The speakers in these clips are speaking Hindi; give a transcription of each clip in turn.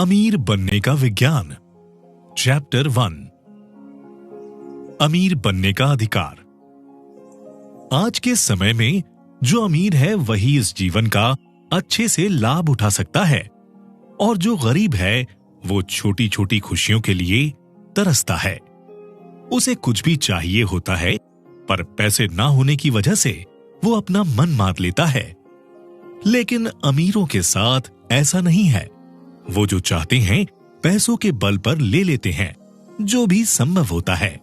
अमीर बनने का विज्ञान। चैप्टर 1। अमीर बनने का अधिकार। आज के समय में जो अमीर है वही इस जीवन का अच्छे से लाभ उठा सकता है, और जो गरीब है वो छोटी छोटी खुशियों के लिए तरसता है। उसे कुछ भी चाहिए होता है, पर पैसे ना होने की वजह से वो अपना मन मार लेता है। लेकिन अमीरों के साथ ऐसा नहीं है। वो जो चाहते हैं पैसों के बल पर ले लेते हैं, जो भी संभव होता है।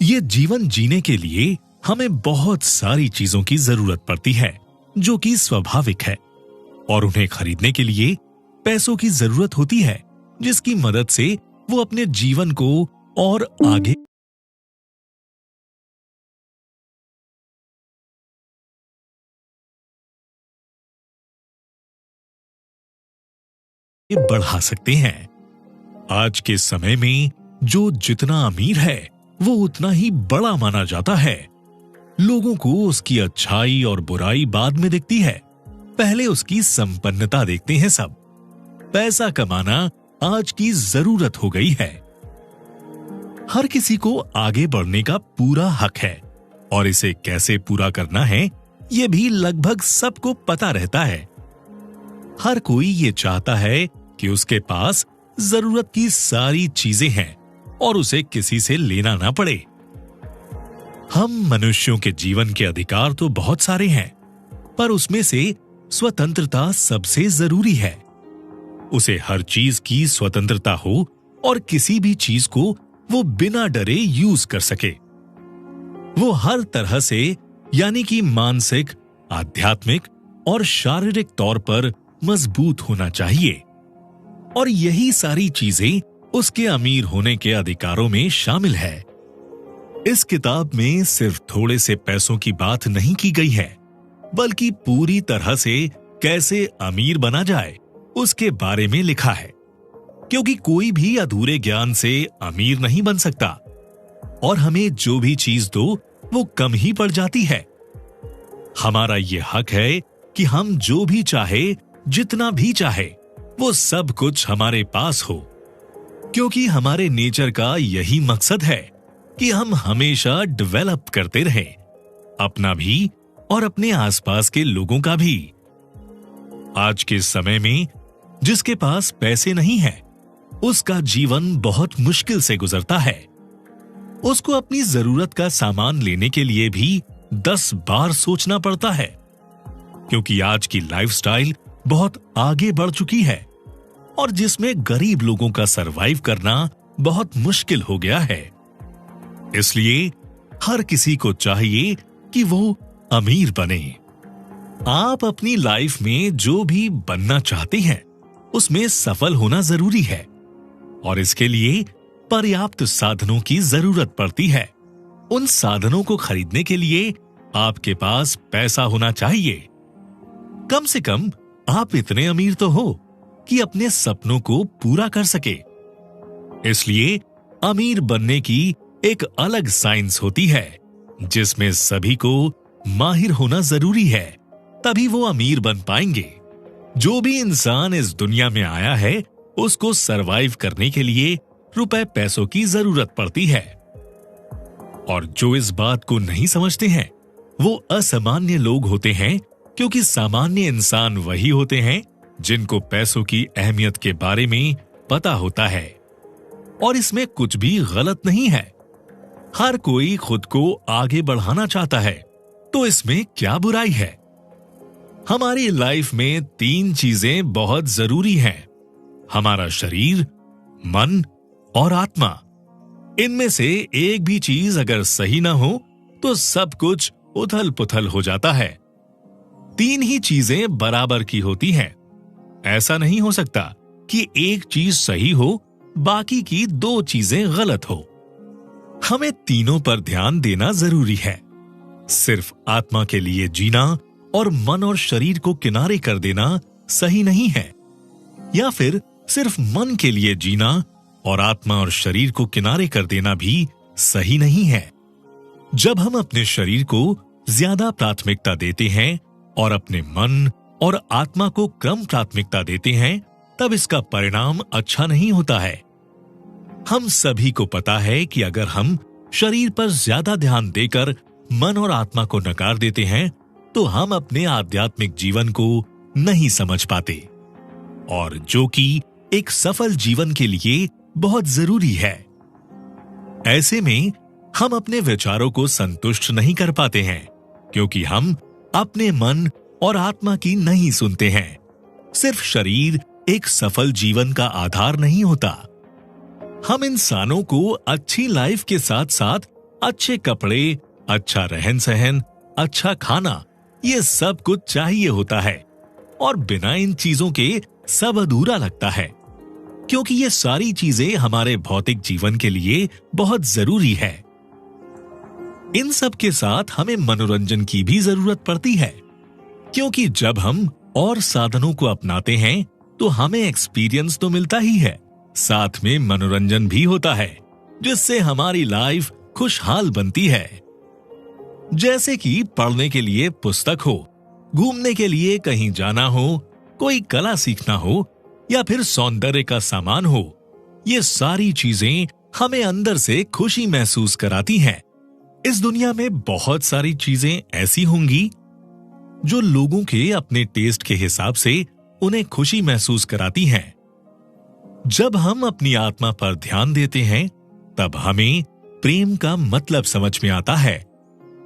ये जीवन जीने के लिए हमें बहुत सारी चीजों की जरूरत पड़ती है, जो कि स्वाभाविक है, और उन्हें खरीदने के लिए पैसों की जरूरत होती है, जिसकी मदद से वो अपने जीवन को और आगे बढ़ा सकते हैं। आज के समय में जो जितना अमीर है वो उतना ही बड़ा माना जाता है। लोगों को उसकी अच्छाई और बुराई बाद में दिखती है, पहले उसकी संपन्नता देखते हैं सब। पैसा कमाना आज की जरूरत हो गई है। हर किसी को आगे बढ़ने का पूरा हक है, और इसे कैसे पूरा करना है ये भी लगभग सबको पता रहता है। हर कोई ये चाहता है कि उसके पास जरूरत की सारी चीजें हैं और उसे किसी से लेना ना पड़े। हम मनुष्यों के जीवन के अधिकार तो बहुत सारे हैं, पर उसमें से स्वतंत्रता सबसे जरूरी है। उसे हर चीज की स्वतंत्रता हो और किसी भी चीज को वो बिना डरे यूज कर सके। वो हर तरह से, यानी कि मानसिक, आध्यात्मिक और शारीरिक तौर पर मजबूत होना चाहिए, और यही सारी चीजें उसके अमीर होने के अधिकारों में शामिल है। इस किताब में सिर्फ थोड़े से पैसों की बात नहीं की गई है, बल्कि पूरी तरह से कैसे अमीर बना जाए उसके बारे में लिखा है। क्योंकि कोई भी अधूरे ज्ञान से अमीर नहीं बन सकता, और हमें जो भी चीज दो वो कम ही पड़ जाती है। हमारा ये हक है कि हम जो भी चाहे, जितना भी चाहे, वो सब कुछ हमारे पास हो, क्योंकि हमारे नेचर का यही मकसद है कि हम हमेशा डेवलप करते रहें, अपना भी और अपने आसपास के लोगों का भी। आज के समय में जिसके पास पैसे नहीं है, उसका जीवन बहुत मुश्किल से गुजरता है। उसको अपनी जरूरत का सामान लेने के लिए भी 10 बार सोचना पड़ता है, क्योंकि आज की लाइफस्टाइल बहुत आगे बढ़ चुकी है, और जिसमें गरीब लोगों का सरवाइव करना बहुत मुश्किल हो गया है। इसलिए हर किसी को चाहिए कि वो अमीर बने। आप अपनी लाइफ में जो भी बनना चाहते हैं उसमें सफल होना जरूरी है, और इसके लिए पर्याप्त साधनों की जरूरत पड़ती है। उन साधनों को खरीदने के लिए आपके पास पैसा होना चाहिए। कम से कम आप इतने अमीर तो हो कि अपने सपनों को पूरा कर सके। इसलिए अमीर बनने की एक अलग साइंस होती है, जिसमें सभी को माहिर होना जरूरी है, तभी वो अमीर बन पाएंगे। जो भी इंसान इस दुनिया में आया है, उसको सरवाइव करने के लिए रुपए पैसों की जरूरत पड़ती है। और जो इस बात को नहीं समझते हैं वो असामान्य लोग होते हैं, क्योंकि सामान्य इंसान वही होते हैं जिनको पैसों की अहमियत के बारे में पता होता है, और इसमें कुछ भी गलत नहीं है। हर कोई खुद को आगे बढ़ाना चाहता है, तो इसमें क्या बुराई है। हमारी लाइफ में 3 चीजें बहुत जरूरी हैं: हमारा शरीर, मन और आत्मा। इनमें से एक भी चीज अगर सही ना हो तो सब कुछ उथल पुथल हो जाता है। 3 ही चीजें बराबर की होती हैं। ऐसा नहीं हो सकता कि एक चीज सही हो, बाकी की 2 चीजें गलत हो। हमें तीनों पर ध्यान देना जरूरी है। सिर्फ आत्मा के लिए जीना और मन और शरीर को किनारे कर देना सही नहीं है, या फिर सिर्फ मन के लिए जीना और आत्मा और शरीर को किनारे कर देना भी सही नहीं है। जब हम अपने शरीर को ज्यादा प्राथमिकता देते हैं और अपने मन और आत्मा को कम प्राथमिकता देते हैं, तब इसका परिणाम अच्छा नहीं होता है। हम सभी को पता है कि अगर हम शरीर पर ज्यादा ध्यान देकर मन और आत्मा को नकार देते हैं तो हम अपने आध्यात्मिक जीवन को नहीं समझ पाते, और जो कि एक सफल जीवन के लिए बहुत जरूरी है। ऐसे में हम अपने विचारों को संतुष्ट नहीं कर पाते हैं, क्योंकि हम अपने मन और आत्मा की नहीं सुनते हैं। सिर्फ शरीर एक सफल जीवन का आधार नहीं होता। हम इंसानों को अच्छी लाइफ के साथ साथ अच्छे कपड़े, अच्छा रहन सहन, अच्छा खाना, ये सब कुछ चाहिए होता है, और बिना इन चीजों के सब अधूरा लगता है, क्योंकि ये सारी चीजें हमारे भौतिक जीवन के लिए बहुत जरूरी है। इन सब के साथ हमें मनोरंजन की भी जरूरत पड़ती है, क्योंकि जब हम और साधनों को अपनाते हैं तो हमें एक्सपीरियंस तो मिलता ही है, साथ में मनोरंजन भी होता है, जिससे हमारी लाइफ खुशहाल बनती है। जैसे कि पढ़ने के लिए पुस्तक हो, घूमने के लिए कहीं जाना हो, कोई कला सीखना हो, या फिर सौंदर्य का सामान हो, ये सारी चीजें हमें अंदर से खुशी महसूस कराती हैं। इस दुनिया में बहुत सारी चीजें ऐसी होंगी जो लोगों के अपने टेस्ट के हिसाब से उन्हें खुशी महसूस कराती हैं। जब हम अपनी आत्मा पर ध्यान देते हैं तब हमें प्रेम का मतलब समझ में आता है,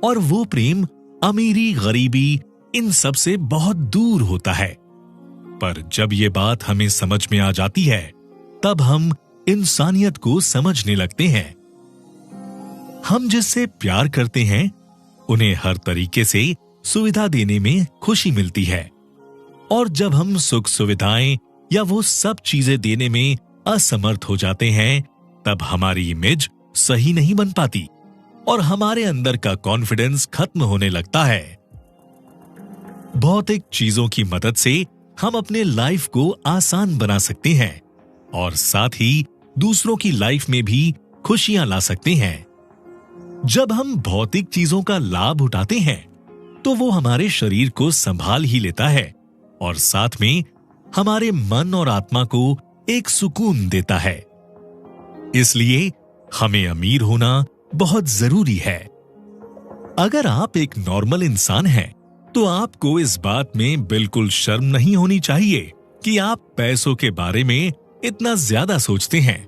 और वो प्रेम अमीरी, गरीबी, इन सब से बहुत दूर होता है। पर जब ये बात हमें समझ में आ जाती है तब हम इंसानियत को समझने लगते हैं। हम जिससे प्यार करते हैं उन्हें हर तरीके से सुविधा देने में खुशी मिलती है, और जब हम सुख सुविधाएं या वो सब चीजें देने में असमर्थ हो जाते हैं तब हमारी इमेज सही नहीं बन पाती और हमारे अंदर का कॉन्फिडेंस खत्म होने लगता है। भौतिक चीजों की मदद से हम अपने लाइफ को आसान बना सकते हैं और साथ ही दूसरों की लाइफ में भी खुशियां ला सकते हैं। जब हम भौतिक चीजों का लाभ उठाते हैं तो वो हमारे शरीर को संभाल ही लेता है और साथ में हमारे मन और आत्मा को एक सुकून देता है। इसलिए हमें अमीर होना बहुत जरूरी है। अगर आप एक नॉर्मल इंसान हैं तो आपको इस बात में बिल्कुल शर्म नहीं होनी चाहिए कि आप पैसों के बारे में इतना ज्यादा सोचते हैं,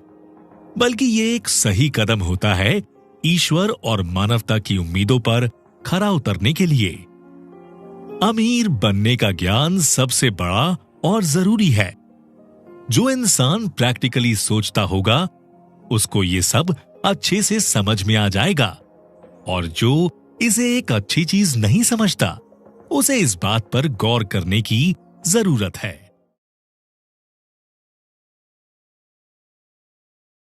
बल्कि ये एक सही कदम होता है ईश्वर और मानवता की उम्मीदों पर खरा उतरने के लिए। अमीर बनने का ज्ञान सबसे बड़ा और जरूरी है। जो इंसान प्रैक्टिकली सोचता होगा उसको ये सब अच्छे से समझ में आ जाएगा, और जो इसे एक अच्छी चीज नहीं समझता उसे इस बात पर गौर करने की जरूरत है।